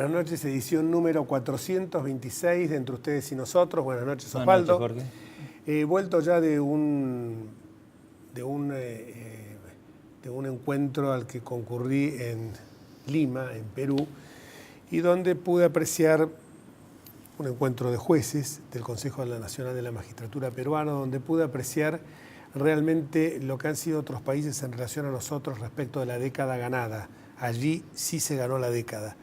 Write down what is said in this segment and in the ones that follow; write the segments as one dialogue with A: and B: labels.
A: buenas noches, edición número 426 de Entre Ustedes y Nosotros. Buenas noches, Osvaldo.
B: Buenas noches, Jorge.
A: He vuelto ya de un encuentro al que concurrí en Lima, en Perú, y donde pude apreciar un encuentro de jueces del Consejo Nacional de la Magistratura Peruana, donde pude apreciar realmente lo que han sido otros países en relación a nosotros respecto de la década ganada. Allí sí se ganó la década.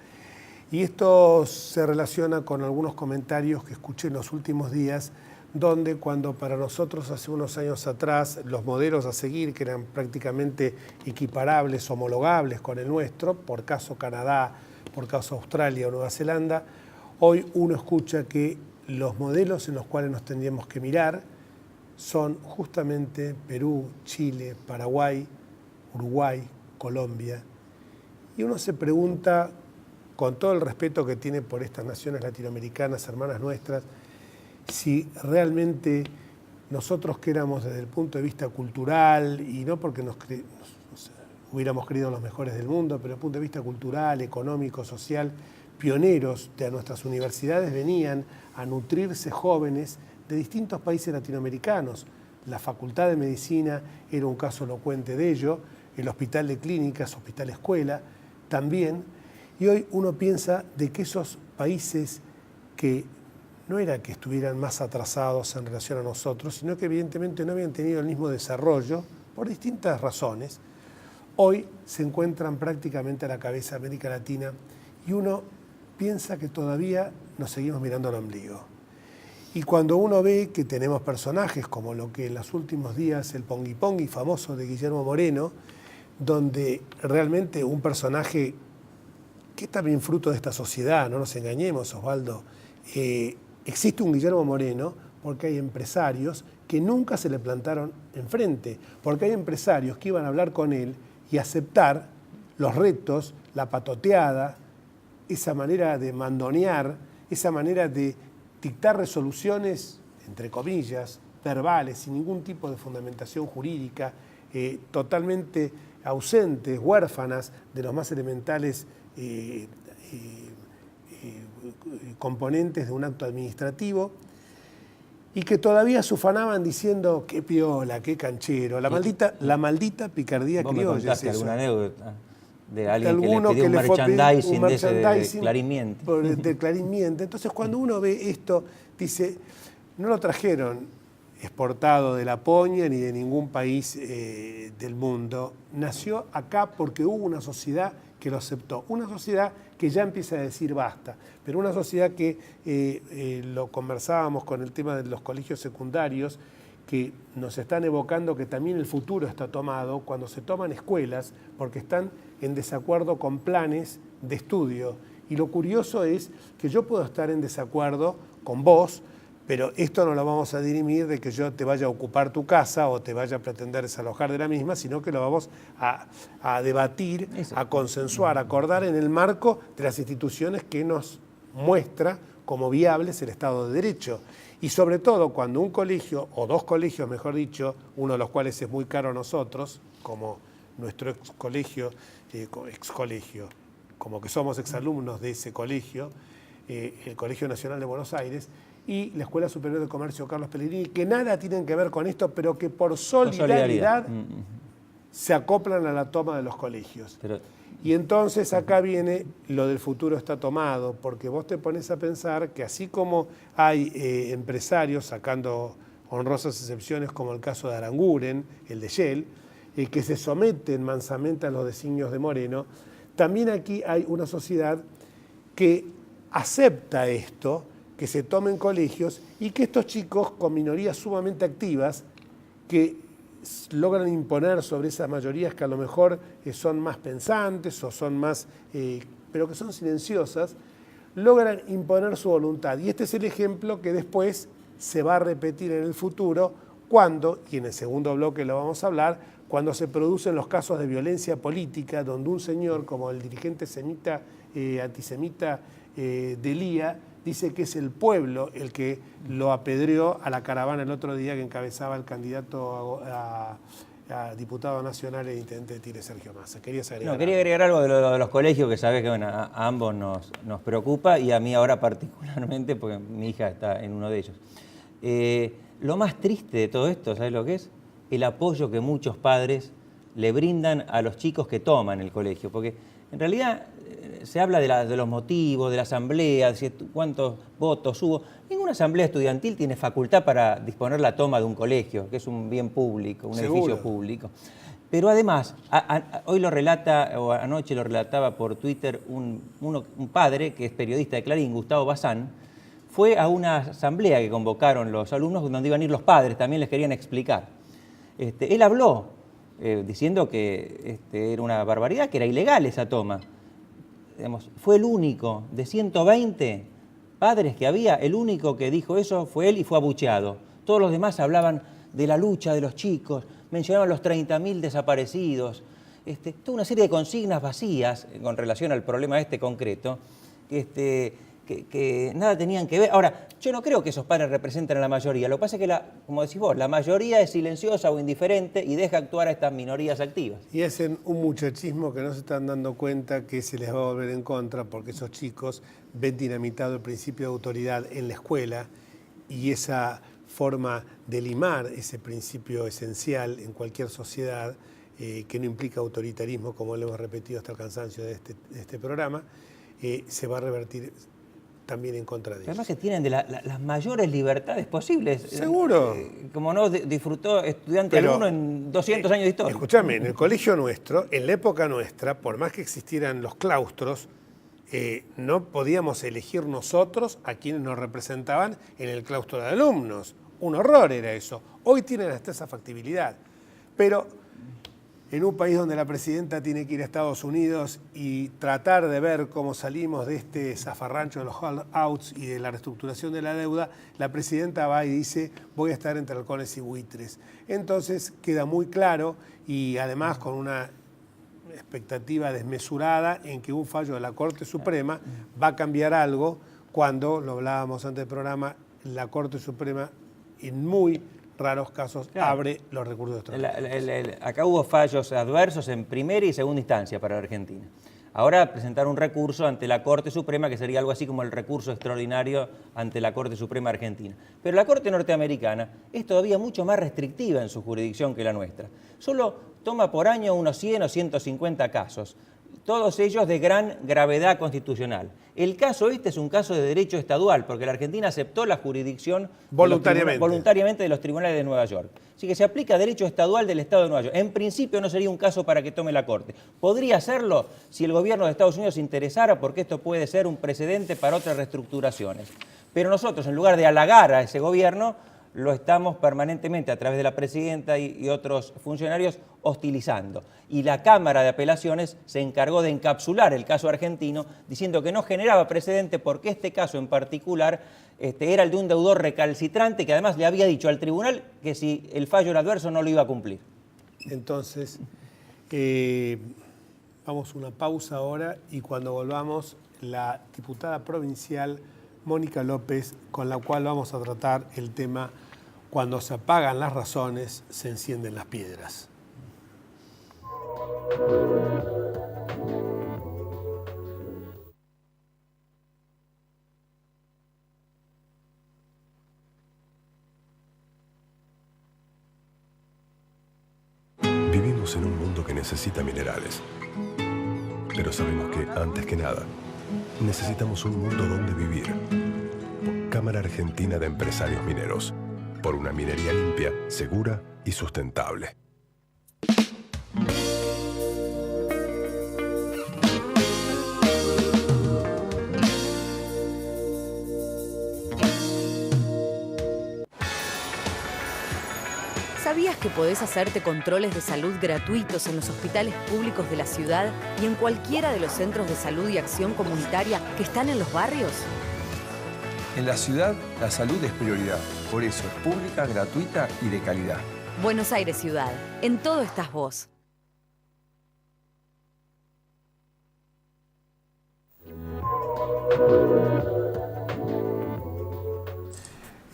A: Y esto se relaciona con algunos comentarios que escuché en los últimos días, donde cuando para nosotros hace unos años atrás los modelos a seguir, que eran prácticamente equiparables, homologables con el nuestro, por caso Canadá, por caso Australia o Nueva Zelanda, hoy uno escucha que los modelos en los cuales nos tendríamos que mirar son justamente Perú, Chile, Paraguay, Uruguay, Colombia. Y uno se pregunta, con todo el respeto que tiene por estas naciones latinoamericanas, hermanas nuestras, si realmente nosotros que éramos desde el punto de vista cultural, y no porque hubiéramos creído los mejores del mundo, pero desde el punto de vista cultural, económico, social, pioneros de nuestras universidades venían a nutrirse jóvenes de distintos países latinoamericanos. La Facultad de Medicina era un caso elocuente de ello, el Hospital de Clínicas, Hospital Escuela, también. Y hoy uno piensa de que esos países que no era que estuvieran más atrasados en relación a nosotros, sino que evidentemente no habían tenido el mismo desarrollo por distintas razones, hoy se encuentran prácticamente a la cabeza de América Latina y uno piensa que todavía nos seguimos mirando al ombligo. Y cuando uno ve que tenemos personajes como lo que en los últimos días el Pongui Pongui famoso de Guillermo Moreno, donde realmente un personaje que es también fruto de esta sociedad, no nos engañemos, Osvaldo, existe un Guillermo Moreno porque hay empresarios que nunca se le plantaron enfrente, porque hay empresarios que iban a hablar con él y aceptar los retos, la patoteada, esa manera de mandonear, esa manera de dictar resoluciones, entre comillas, verbales, sin ningún tipo de fundamentación jurídica, totalmente ausentes, huérfanas de los más elementales componentes de un acto administrativo, y que todavía se ufanaban diciendo qué piola, qué canchero, la maldita picardía criolla.
B: ¿Vos me contaste alguna anécdota de alguien
A: de
B: que le pidió un merchandising
A: un
B: de ese de Clarín Miente?
A: De Clarín Miente. Entonces cuando uno ve esto, dice, no lo trajeron exportado de Laponia ni de ningún país del mundo. Nació acá porque hubo una sociedad que lo aceptó. Una sociedad que ya empieza a decir basta, pero una sociedad que lo conversábamos con el tema de los colegios secundarios, que nos están evocando que también el futuro está tomado cuando se toman escuelas porque están en desacuerdo con planes de estudio. Y lo curioso es que yo puedo estar en desacuerdo con vos, pero esto no lo vamos a dirimir de que yo te vaya a ocupar tu casa o te vaya a pretender desalojar de la misma, sino que lo vamos a debatir, a consensuar, a acordar en el marco de las instituciones que nos muestra como viables el Estado de Derecho. Y sobre todo cuando un colegio, o dos colegios mejor dicho, uno de los cuales es muy caro a nosotros, como nuestro excolegio, como que somos exalumnos de ese colegio, el Colegio Nacional de Buenos Aires, y la Escuela Superior de Comercio Carlos Pellegrini, que nada tienen que ver con esto, pero que por solidaridad se acoplan a la toma de los colegios. Y entonces acá viene lo del futuro está tomado, porque vos te pones a pensar que así como hay empresarios, sacando honrosas excepciones como el caso de Aranguren, el de Shell, que se someten mansamente a los designios de Moreno, también aquí hay una sociedad que acepta esto, que se tomen colegios y que estos chicos con minorías sumamente activas que logran imponer sobre esas mayorías que a lo mejor son más pensantes o son más, pero que son silenciosas, logran imponer su voluntad. Y este es el ejemplo que después se va a repetir en el futuro cuando, y en el segundo bloque lo vamos a hablar, cuando se producen los casos de violencia política, donde un señor como el dirigente antisemita Delía, dice que es el pueblo el que lo apedreó a la caravana el otro día que encabezaba el candidato a diputado nacional e intendente de Tigre, Sergio Massa. ¿Querías agregar?
B: No, quería agregar algo de los colegios, que sabés que bueno, a ambos nos preocupa, y a mí ahora particularmente, porque mi hija está en uno de ellos. Lo más triste de todo esto, ¿sabés lo que es? El apoyo que muchos padres le brindan a los chicos que toman el colegio, porque en realidad se habla de los motivos, de la asamblea, de cuántos votos hubo. Ninguna asamblea estudiantil tiene facultad para disponer la toma de un colegio, que es un bien público, un edificio público. Pero además, hoy lo relata, o anoche lo relataba por Twitter, un padre que es periodista de Clarín, Gustavo Bazán, fue a una asamblea que convocaron los alumnos, donde iban a ir los padres, también les querían explicar. Él habló diciendo que era una barbaridad, que era ilegal esa toma. Digamos, fue el único de 120 padres que había, el único que dijo eso fue él y fue abucheado. Todos los demás hablaban de la lucha de los chicos, mencionaban los 30.000 desaparecidos, toda una serie de consignas vacías con relación al problema concreto, que nada tenían que ver. Ahora, yo no creo que esos padres representen a la mayoría. Lo que pasa es que, como decís vos, la mayoría es silenciosa o indiferente y deja actuar a estas minorías activas.
A: Y hacen un muchachismo que no se están dando cuenta que se les va a volver en contra, porque esos chicos ven dinamitado el principio de autoridad en la escuela, y esa forma de limar ese principio esencial en cualquier sociedad, que no implica autoritarismo, como lo hemos repetido hasta el cansancio de este programa, se va a revertir también en contra de ellos.
B: Además que tienen las mayores libertades posibles.
A: Seguro.
B: Como no disfrutó estudiante alguno en 200 años de historia.
A: Escúchame, en el colegio nuestro, en la época nuestra, por más que existieran los claustros, no podíamos elegir nosotros a quienes nos representaban en el claustro de alumnos. Un horror era eso. Hoy tienen hasta esa factibilidad. Pero en un país donde la presidenta tiene que ir a Estados Unidos y tratar de ver cómo salimos de este zafarrancho de los holdouts y de la reestructuración de la deuda, la presidenta va y dice: voy a estar entre halcones y buitres. Entonces queda muy claro, y además con una expectativa desmesurada en que un fallo de la Corte Suprema va a cambiar algo, cuando, lo hablábamos antes del programa, la Corte Suprema en muy raros casos abre los recursos extraordinarios.
B: Acá hubo fallos adversos en primera y segunda instancia para la Argentina. Ahora presentar un recurso ante la Corte Suprema, que sería algo así como el recurso extraordinario ante la Corte Suprema Argentina. Pero la Corte norteamericana es todavía mucho más restrictiva en su jurisdicción que la nuestra. Solo toma por año unos 100 o 150 casos, todos ellos de gran gravedad constitucional. El caso es un caso de derecho estadual, porque la Argentina aceptó la jurisdicción voluntariamente de los tribunales de Nueva York. Así que se aplica derecho estadual del Estado de Nueva York. En principio no sería un caso para que tome la Corte. Podría serlo si el gobierno de Estados Unidos se interesara, porque esto puede ser un precedente para otras reestructuraciones. Pero nosotros, en lugar de halagar a ese gobierno, lo estamos permanentemente, a través de la presidenta y otros funcionarios, hostilizando. Y la Cámara de Apelaciones se encargó de encapsular el caso argentino, diciendo que no generaba precedente porque este caso en particular era el de un deudor recalcitrante que además le había dicho al tribunal que si el fallo era adverso no lo iba a cumplir.
A: Entonces, vamos a una pausa ahora, y cuando volvamos, la diputada provincial Mónica López, con la cual vamos a tratar el tema: cuando se apagan las razones, se encienden las piedras.
C: Vivimos en un mundo que necesita minerales, pero sabemos que, antes que nada, necesitamos un mundo donde vivir. Cámara Argentina de Empresarios Mineros, por una minería limpia, segura y sustentable.
D: ¿Sabías que podés hacerte controles de salud gratuitos en los hospitales públicos de la ciudad y en cualquiera de los centros de salud y acción comunitaria que están en los barrios?
E: En la ciudad, la salud es prioridad. Por eso es pública, gratuita y de calidad.
D: Buenos Aires Ciudad. En todo estás vos.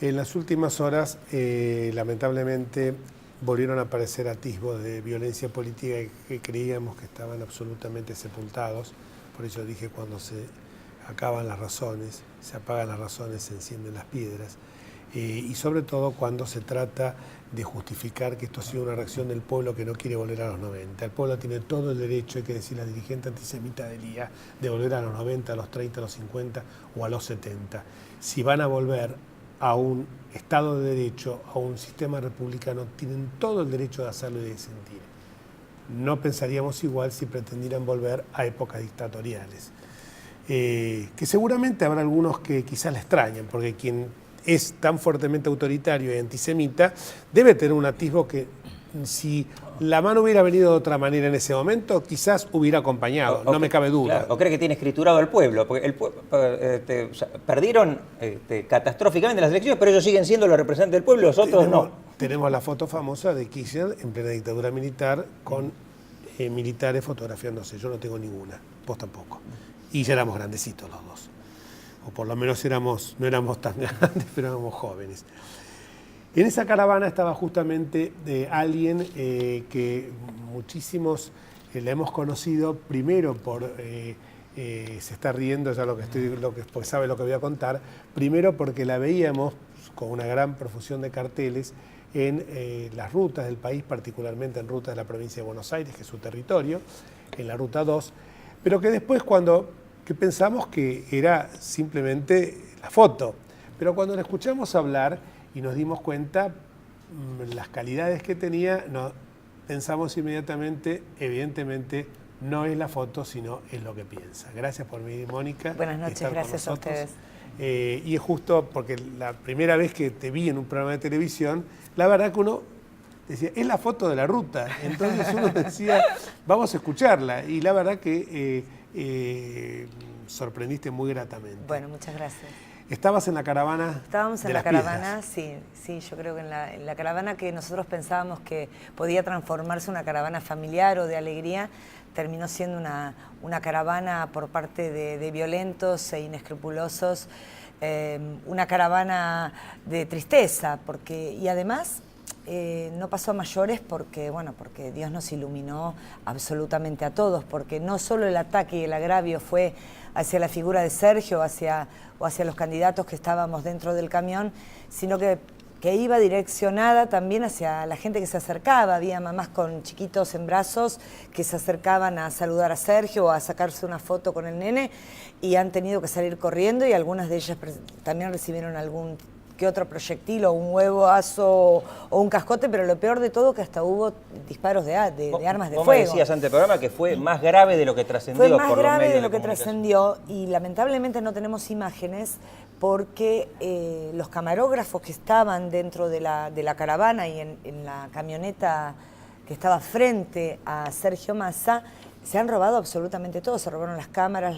A: En las últimas horas, lamentablemente, volvieron a aparecer atisbos de violencia política que creíamos que estaban absolutamente sepultados. Por eso dije, cuando se acaban las razones, se apagan las razones, se encienden las piedras. Y sobre todo cuando se trata de justificar que esto ha sido una reacción del pueblo que no quiere volver a los 90. El pueblo tiene todo el derecho, hay que decir, la dirigente antisemita del IA, de volver a los 90, a los 30, a los 50 o a los 70. Si van a volver a un Estado de Derecho, a un sistema republicano, tienen todo el derecho de hacerlo y de sentir. No pensaríamos igual si pretendieran volver a épocas dictatoriales. Que seguramente habrá algunos que quizás le extrañan, porque quien es tan fuertemente autoritario y antisemita debe tener un atisbo que, si la mano hubiera venido de otra manera en ese momento, quizás hubiera acompañado, no me cabe duda.
B: Claro, o cree que tiene escriturado el pueblo, porque o sea, perdieron catastróficamente las elecciones, pero ellos siguen siendo los representantes del pueblo, los otros no.
A: Tenemos la foto famosa de Kirchner en plena dictadura militar con militares fotografiándose. Yo no tengo ninguna, vos tampoco. Y ya éramos grandecitos los dos. O por lo menos no éramos tan grandes, pero éramos jóvenes. En esa caravana estaba justamente alguien que muchísimos la hemos conocido, primero por, se está riendo ya porque sabe lo que voy a contar, primero porque la veíamos con una gran profusión de carteles en las rutas del país, particularmente en rutas de la provincia de Buenos Aires, que es su territorio, en la ruta 2, pero que después que pensamos que era simplemente la foto, pero cuando la escuchamos hablar y nos dimos cuenta las calidades que tenía, pensamos inmediatamente, evidentemente, no es la foto, sino es lo que piensa. Gracias por venir, Mónica.
F: Buenas noches, gracias a ustedes.
A: Y es justo porque la primera vez que te vi en un programa de televisión, la verdad que uno decía, es la foto de la ruta. Entonces uno decía, vamos a escucharla. Y la verdad que sorprendiste muy gratamente.
F: Bueno, muchas gracias.
A: ¿Estabas en la caravana?
F: Estábamos en la caravana, sí, yo creo que en la caravana que nosotros pensábamos que podía transformarse en una caravana familiar o de alegría, terminó siendo una caravana por parte de violentos e inescrupulosos, una caravana de tristeza, y además no pasó a mayores porque Dios nos iluminó absolutamente a todos, porque no solo el ataque y el agravio fue hacia la figura de Sergio o hacia los candidatos que estábamos dentro del camión, sino que iba direccionada también hacia la gente que se acercaba. Había mamás con chiquitos en brazos que se acercaban a saludar a Sergio o a sacarse una foto con el nene y han tenido que salir corriendo, y algunas de ellas también recibieron algún que otro proyectil o un huevazo o un cascote, pero lo peor de todo que hasta hubo disparos de armas de fuego.
B: Vos me decías ante el programa que fue más grave de lo que trascendió.
F: Fue más grave de lo que trascendió, y lamentablemente no tenemos imágenes porque los camarógrafos que estaban dentro de la caravana y en la camioneta que estaba frente a Sergio Massa, se han robado absolutamente todo. Se robaron las cámaras,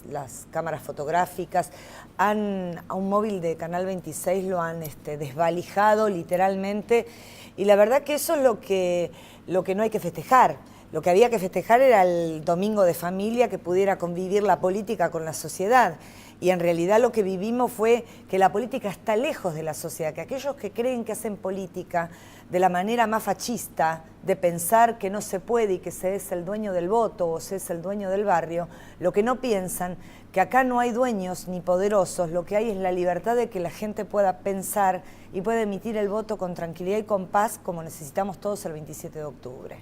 F: las cámaras fotográficas, a un móvil de Canal 26 lo han desvalijado literalmente, y la verdad que eso es lo que no hay que festejar. Lo que había que festejar era el domingo de familia, que pudiera convivir la política con la sociedad. Y en realidad lo que vivimos fue que la política está lejos de la sociedad, que aquellos que creen que hacen política de la manera más fascista, de pensar que no se puede y que se es el dueño del voto o se es el dueño del barrio, lo que no piensan, que acá no hay dueños ni poderosos, lo que hay es la libertad de que la gente pueda pensar y pueda emitir el voto con tranquilidad y con paz, como necesitamos todos el 27 de octubre.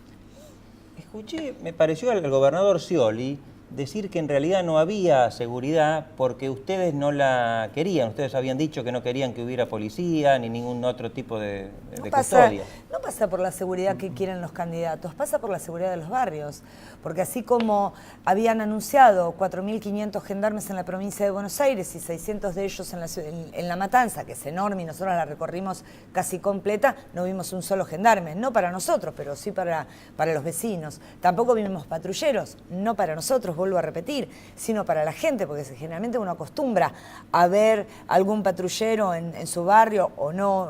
B: Escuché, me pareció al gobernador Scioli decir que en realidad no había seguridad porque ustedes no la querían. Ustedes habían dicho que no querían que hubiera policía ni ningún otro tipo de custodia.
F: No pasa por la seguridad que quieren los candidatos, pasa por la seguridad de los barrios. Porque así como habían anunciado 4.500 gendarmes en la provincia de Buenos Aires y 600 de ellos en La Matanza, que es enorme y nosotros la recorrimos casi completa, no vimos un solo gendarme. No para nosotros, pero sí para los vecinos. Tampoco vimos patrulleros, no para nosotros, vuelvo a repetir, sino para la gente, porque generalmente uno acostumbra a ver algún patrullero en su barrio o no,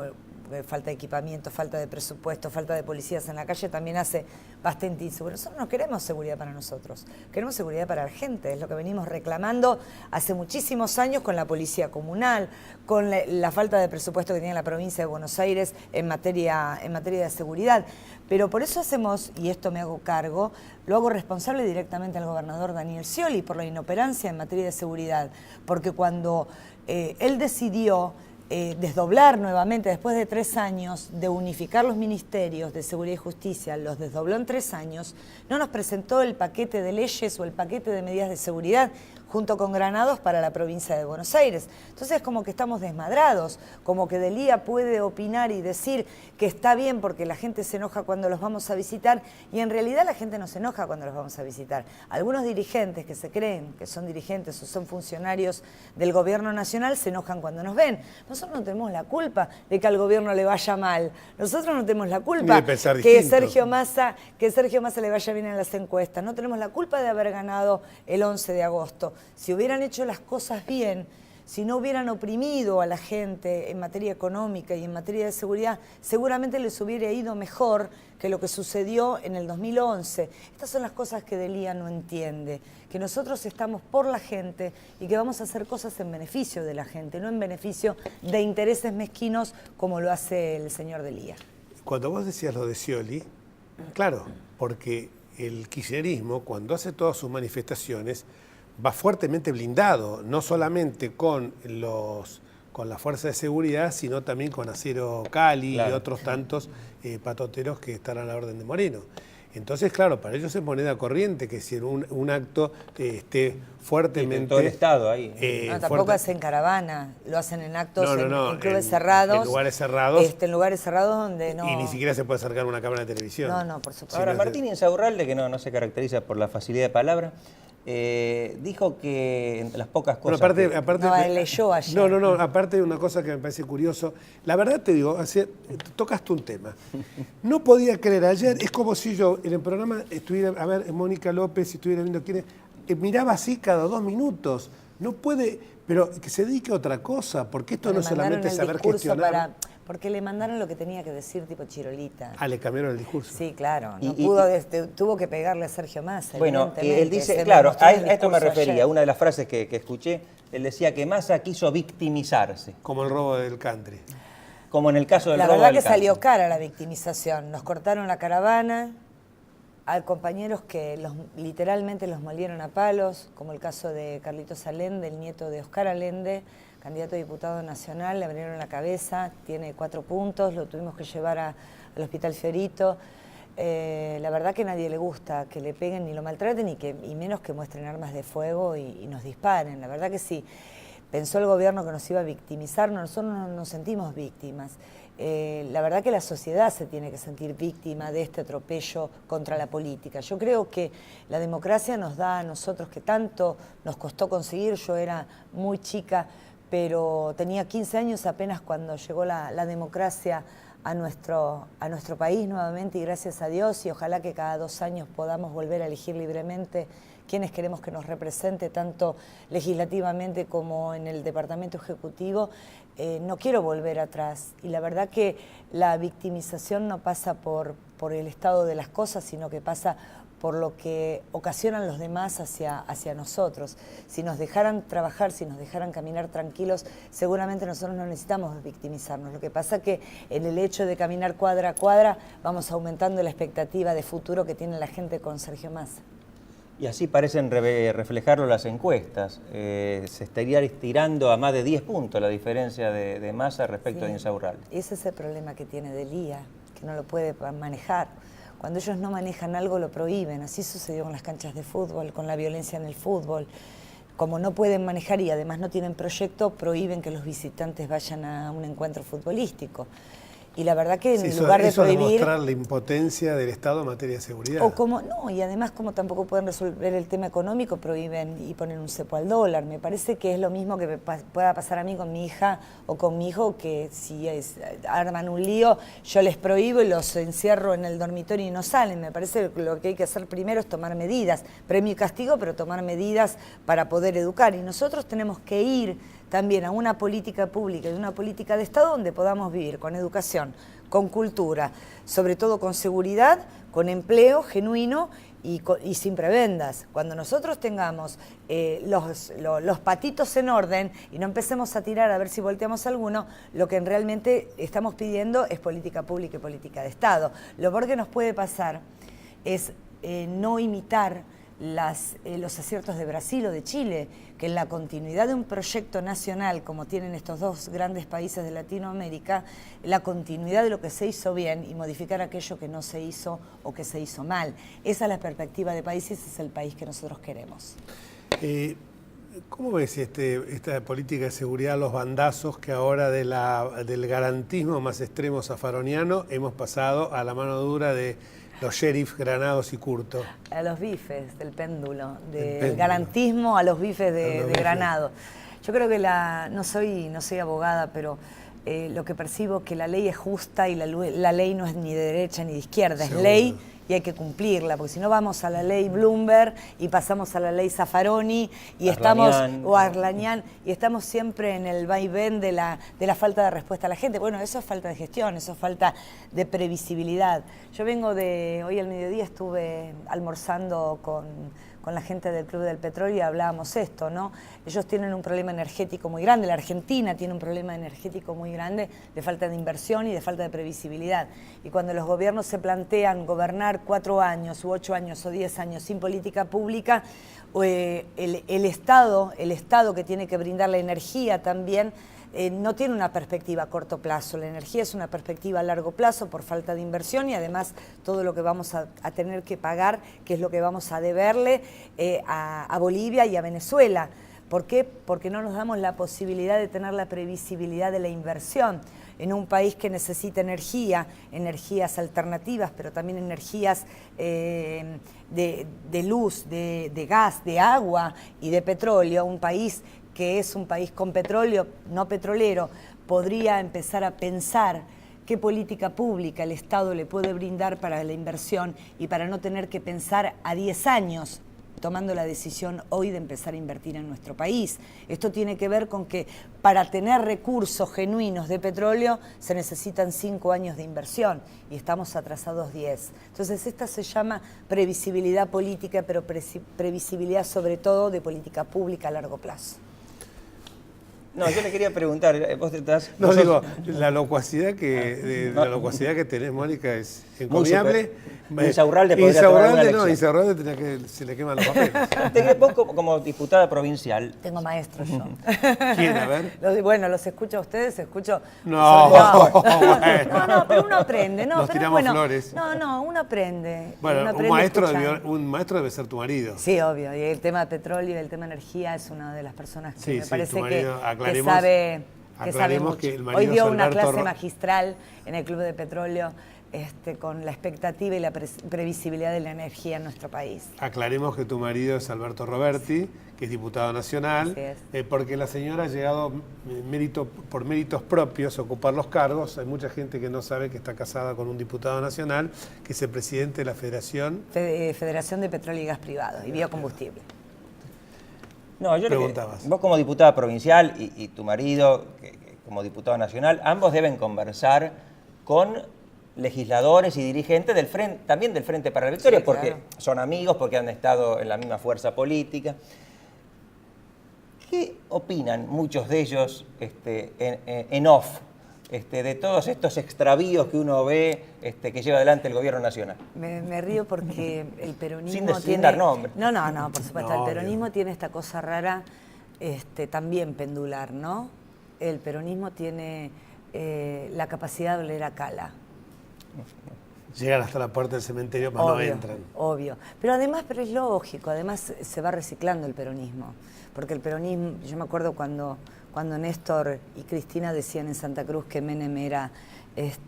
F: falta de equipamiento, falta de presupuesto, falta de policías en la calle también hace bastante inseguro. Nosotros no queremos seguridad para nosotros, queremos seguridad para la gente, es lo que venimos reclamando hace muchísimos años con la policía comunal, con la falta de presupuesto que tiene la provincia de Buenos Aires en materia de seguridad. Pero por eso hacemos, y esto me hago cargo, lo hago responsable directamente al gobernador Daniel Scioli por la inoperancia en materia de seguridad, porque cuando él decidió desdoblar nuevamente, después de 3 años, de unificar los ministerios de Seguridad y Justicia, los desdobló en 3 años, no nos presentó el paquete de leyes o el paquete de medidas de seguridad junto con Granados para la provincia de Buenos Aires. Entonces como que estamos desmadrados, como que Delía puede opinar y decir que está bien porque la gente se enoja cuando los vamos a visitar y en realidad la gente no se enoja cuando los vamos a visitar. Algunos dirigentes que se creen que son dirigentes o son funcionarios del gobierno nacional se enojan cuando nos ven. Nosotros no tenemos la culpa de que al gobierno le vaya mal. Nosotros no tenemos la culpa que Sergio Massa le vaya bien en las encuestas. No tenemos la culpa de haber ganado el 11 de agosto. Si hubieran hecho las cosas bien, si no hubieran oprimido a la gente en materia económica y en materia de seguridad, seguramente les hubiera ido mejor que lo que sucedió en el 2011. Estas son las cosas que Delía no entiende, que nosotros estamos por la gente y que vamos a hacer cosas en beneficio de la gente, no en beneficio de intereses mezquinos como lo hace el señor Delía.
A: Cuando vos decías lo de Scioli, claro, porque el kirchnerismo, cuando hace todas sus manifestaciones, va fuertemente blindado, no solamente con la fuerza de seguridad, sino también con Acero Cali y otros tantos patoteros que están a la orden de Moreno. Entonces, claro, para ellos es moneda corriente que si en un acto esté fuertemente...
B: todo el Estado ahí.
F: No, tampoco hacen caravana, lo hacen en actos en clubes cerrados.
A: En lugares cerrados.
F: En lugares cerrados donde no...
A: Y ni siquiera se puede acercar una cámara de televisión.
F: No, por supuesto.
B: Ahora, Martín Insaurralde, que no se caracteriza por la facilidad de palabra, dijo que entre las pocas cosas...
A: Bueno, aparte,
F: leyó ayer.
A: No, aparte de una cosa que me parece curioso, la verdad te digo, tocaste un tema. No podía creer, ayer es como si yo en el programa estuviera, a ver, Mónica López, estuviera viendo quién es, miraba así cada 2 minutos, no puede, pero que se dedique a otra cosa, porque esto no solamente es saber gestionar...
F: Porque le mandaron lo que tenía que decir, tipo Chirolita.
A: Le cambiaron el discurso.
F: Sí, claro. Tuvo que pegarle a Sergio Massa.
B: Bueno, él dice, claro, a esto me refería. Ayer. Una de las frases que escuché, él decía que Massa quiso victimizarse.
A: Como el robo del country.
B: Como en el caso del robo del country.
F: La verdad que salió cara la victimización. Nos cortaron la caravana, hay compañeros que literalmente los molieron a palos, como el caso de Carlitos Allende, el nieto de Oscar Allende, candidato a diputado nacional, le abrieron la cabeza, tiene 4 puntos, lo tuvimos que llevar al Hospital Fiorito. La verdad que a nadie le gusta que le peguen ni lo maltraten y menos que muestren armas de fuego y nos disparen. La verdad que sí, pensó el gobierno que nos iba a victimizar, nosotros no nos sentimos víctimas. La verdad que la sociedad se tiene que sentir víctima de este atropello contra la política. Yo creo que la democracia nos da a nosotros, que tanto nos costó conseguir, yo era muy chica, pero tenía 15 años apenas cuando llegó la democracia a nuestro país nuevamente y gracias a Dios y ojalá que cada 2 años podamos volver a elegir libremente quienes queremos que nos represente tanto legislativamente como en el departamento ejecutivo. No quiero volver atrás y la verdad que la victimización no pasa por el estado de las cosas, sino que pasa por lo que ocasionan los demás hacia nosotros. Si nos dejaran trabajar, si nos dejaran caminar tranquilos, seguramente nosotros no necesitamos victimizarnos. Lo que pasa es que en el hecho de caminar cuadra a cuadra vamos aumentando la expectativa de futuro que tiene la gente con Sergio Massa.
B: Y así parecen reflejarlo las encuestas. Se estaría estirando a más de 10 puntos la diferencia de Massa respecto a Insaurralde.
F: Ese es el problema que tiene Delía, que no lo puede manejar. Cuando ellos no manejan algo lo prohíben, así sucedió con las canchas de fútbol, con la violencia en el fútbol. Como no pueden manejar y además no tienen proyecto, prohíben que los visitantes vayan a un encuentro futbolístico. Y la verdad que en lugar de prohibir...
A: Eso demostrar la impotencia del Estado en materia de seguridad.
F: Y además como tampoco pueden resolver el tema económico, prohíben y ponen un cepo al dólar. Me parece que es lo mismo que pueda pasar a mí con mi hija o con mi hijo, que si arman un lío, yo les prohíbo y los encierro en el dormitorio y no salen. Me parece que lo que hay que hacer primero es tomar medidas, premio y castigo, pero tomar medidas para poder educar. Y nosotros tenemos que ir también a una política pública y una política de Estado donde podamos vivir con educación, con cultura, sobre todo con seguridad, con empleo genuino y sin prebendas. Cuando nosotros tengamos los patitos en orden y no empecemos a tirar a ver si volteamos alguno, lo que realmente estamos pidiendo es política pública y política de Estado. Lo peor que nos puede pasar es no imitar los aciertos de Brasil o de Chile, que en la continuidad de un proyecto nacional, como tienen estos dos grandes países de Latinoamérica, la continuidad de lo que se hizo bien y modificar aquello que no se hizo o que se hizo mal. Esa es la perspectiva de país y ese es el país que nosotros queremos.
A: ¿Cómo ves esta política de seguridad, los bandazos que ahora del garantismo más extremo zafaroniano hemos pasado a la mano dura de los sheriff Granados y Curto?
F: A los bifes del péndulo, del garantismo a los bifes de Granado. Yo creo que no soy abogada, pero lo que percibo es que la ley es justa y la ley no es ni de derecha ni de izquierda, es ley y hay que cumplirla, porque si no vamos a la ley Bloomberg y pasamos a la ley Zaffaroni y Arlanian, y estamos siempre en el vaivén de la falta de respuesta a la gente. Bueno, eso es falta de gestión, eso es falta de previsibilidad. Yo vengo hoy al mediodía estuve almorzando con la gente del Club del Petróleo y hablábamos esto, ¿no? Ellos tienen un problema energético muy grande, la Argentina tiene un problema energético muy grande de falta de inversión y de falta de previsibilidad. Y cuando los gobiernos se plantean gobernar 4 años, u 8 años, o 10 años sin política pública, el Estado que tiene que brindar la energía también, no tiene una perspectiva a corto plazo. La energía es una perspectiva a largo plazo por falta de inversión y además todo lo que vamos a tener que pagar, que es lo que vamos a deberle a Bolivia y a Venezuela. ¿Por qué? Porque no nos damos la posibilidad de tener la previsibilidad de la inversión en un país que necesita energías alternativas, pero también energías de luz, de gas, de agua y de petróleo. Un país que es un país con petróleo, no petrolero, podría empezar a pensar qué política pública el Estado le puede brindar para la inversión y para no tener que pensar a 10 años tomando la decisión hoy de empezar a invertir en nuestro país. Esto tiene que ver con que para tener recursos genuinos de petróleo se necesitan 5 años de inversión y estamos atrasados 10. Entonces esta se llama previsibilidad política, pero previsibilidad sobre todo de política pública a largo plazo.
B: No, yo le quería preguntar, vos estás...
A: No, digo, la locuacidad que tenés, Mónica, es encomiable.
B: Insaurralde podría tomar una lección.
A: Insaurralde se le queman los papeles.
B: Vos como diputada provincial...
F: Tengo maestros yo.
A: ¿Quién? A ver.
F: Bueno, los escucho a ustedes, escucho...
A: No,
F: no, pero uno aprende. No,
A: nos
F: pero
A: tiramos
F: bueno,
A: flores.
F: No, uno aprende.
A: Bueno,
F: uno aprende
A: un maestro debe ser tu marido.
F: Sí, obvio. Y el tema de petróleo y el tema de energía es una de las personas que me parece que sabe mucho.
A: Que el marido
F: hoy dio una
A: Alberto
F: clase magistral en el Club de Petróleo con la expectativa y la previsibilidad de la energía en nuestro país.
A: Aclaremos que tu marido es Alberto Roberti, que es diputado nacional, porque la señora ha llegado por méritos propios a ocupar los cargos. Hay mucha gente que no sabe que está casada con un diputado nacional, que es el presidente de la Federación
F: de Petróleo y Gas Privado y Biocombustible.
B: No, yo
A: preguntabas.
B: Vos como diputada provincial y tu marido como diputado nacional, ambos deben conversar con legisladores y dirigentes también del Frente para la Victoria, porque son amigos, porque han estado en la misma fuerza política. ¿Qué opinan muchos de ellos en off de todos estos extravíos que uno ve que lleva adelante el gobierno nacional?
F: Me río porque el peronismo
B: sin dar nombre.
F: No, por supuesto. El peronismo tiene esta cosa rara, también pendular, ¿no? El peronismo tiene la capacidad de oler a cala.
A: Llegan hasta la puerta del cementerio, pero no entran.
F: Obvio. Pero es lógico, además se va reciclando el peronismo. Porque el peronismo, yo me acuerdo cuando Néstor y Cristina decían en Santa Cruz que Menem era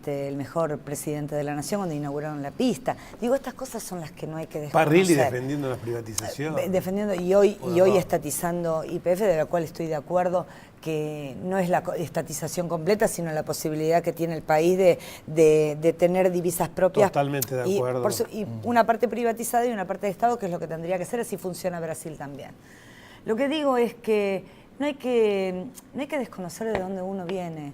F: el mejor presidente de la nación cuando inauguraron la pista. Digo, estas cosas son las que no hay que desconocer.
A: Parrilli defendiendo la privatización.
F: Y hoy estatizando YPF, de la cual estoy de acuerdo, que no es la estatización completa, sino la posibilidad que tiene el país de tener divisas propias.
A: Totalmente de acuerdo.
F: Y una parte privatizada y una parte de Estado, que es lo que tendría que ser, así funciona Brasil también. Lo que digo es que no hay que desconocer de dónde uno viene.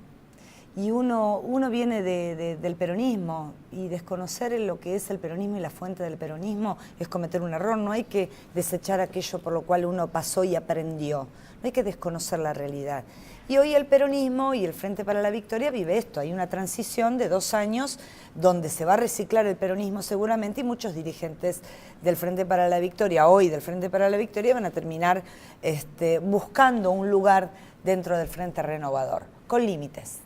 F: Y uno viene del peronismo, y desconocer lo que es el peronismo y la fuente del peronismo es cometer un error. No hay que desechar aquello por lo cual uno pasó y aprendió. No hay que desconocer la realidad. Y hoy el peronismo y el Frente para la Victoria vive esto. Hay una transición de 2 años donde se va a reciclar el peronismo seguramente, y muchos dirigentes del Frente para la Victoria, hoy del Frente para la Victoria, van a terminar buscando un lugar dentro del Frente Renovador, con límites.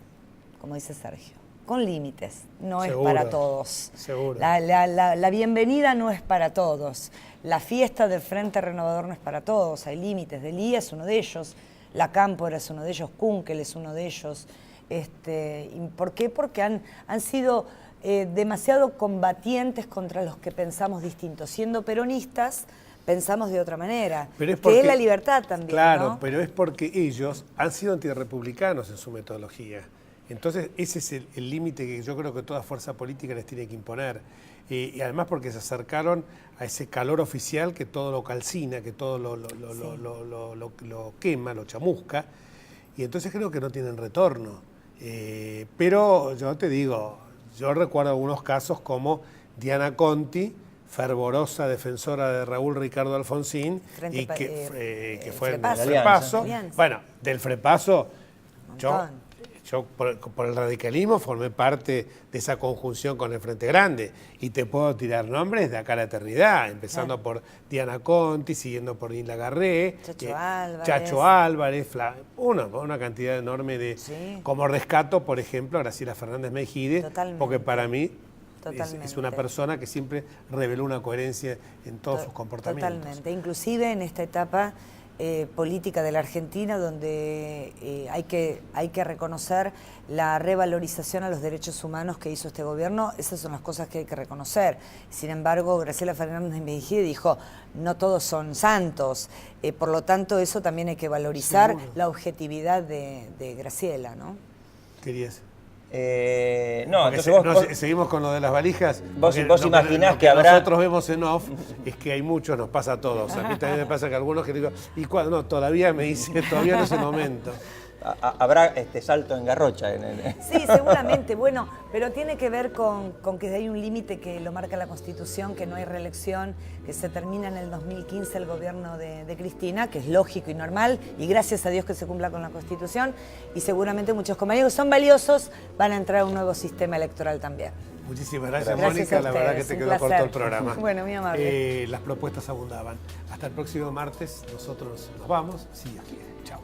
F: Como dice Sergio, con límites, no
A: Seguro,
F: es para todos.
A: Seguro.
F: La bienvenida no es para todos, la fiesta del Frente Renovador no es para todos, hay límites. Delía es uno de ellos, La Cámpora es uno de ellos, Kunkel es uno de ellos. ¿Por qué? Porque han sido demasiado combatientes contra los que pensamos distintos. Siendo peronistas, pensamos de otra manera,
A: pero
F: que es la libertad también.
A: Claro,
F: ¿no?
A: pero es porque ellos han sido antirrepublicanos en su metodología. Entonces, ese es el límite que yo creo que toda fuerza política les tiene que imponer. Y además porque se acercaron a ese calor oficial que todo lo calcina, que todo lo quema, lo chamusca. Y entonces creo que no tienen retorno. Pero yo te digo, yo recuerdo algunos casos como Diana Conti, fervorosa defensora de Raúl Ricardo Alfonsín, y que fue el Frepaso. Bueno, del Frepaso, yo por el radicalismo formé parte de esa conjunción con el Frente Grande, y te puedo tirar nombres de acá a la eternidad, empezando por Diana Conti, siguiendo por Nilda Garré, Chacho Álvarez, una cantidad enorme de... Sí. Como rescato, por ejemplo, a Graciela Fernández Mejide, porque para mí es una persona que siempre reveló una coherencia en todos sus comportamientos.
F: Totalmente, inclusive en esta etapa política de la Argentina, donde hay que reconocer la revalorización a los derechos humanos que hizo este gobierno. Esas son las cosas que hay que reconocer. Sin embargo, Graciela Fernández Mejide dijo, no todos son santos, por lo tanto eso también hay que valorizar. Seguro. La objetividad de Graciela, ¿no?
A: ¿Querías?
B: No, entonces
A: seguimos con lo de las valijas.
B: Vos imaginás que habrá...
A: nosotros vemos en off es que hay muchos, nos pasa a todos. A mí también me pasa que algunos que digo, ¿y cuándo? No, todavía me dice, todavía no es el momento.
B: Habrá salto en garrocha.
F: Sí, seguramente, bueno, pero tiene que ver con que hay un límite que lo marca la Constitución, que no hay reelección, que se termina en el 2015 el gobierno de Cristina, que es lógico y normal, y gracias a Dios que se cumpla con la Constitución, y seguramente muchos compañeros que son valiosos van a entrar a un nuevo sistema electoral también.
A: Muchísimas gracias, Mónica, la verdad que te quedó corto el programa.
F: Bueno, muy amable.
A: Las propuestas abundaban. Hasta el próximo martes, nosotros nos vamos, si Dios quiere. Chao.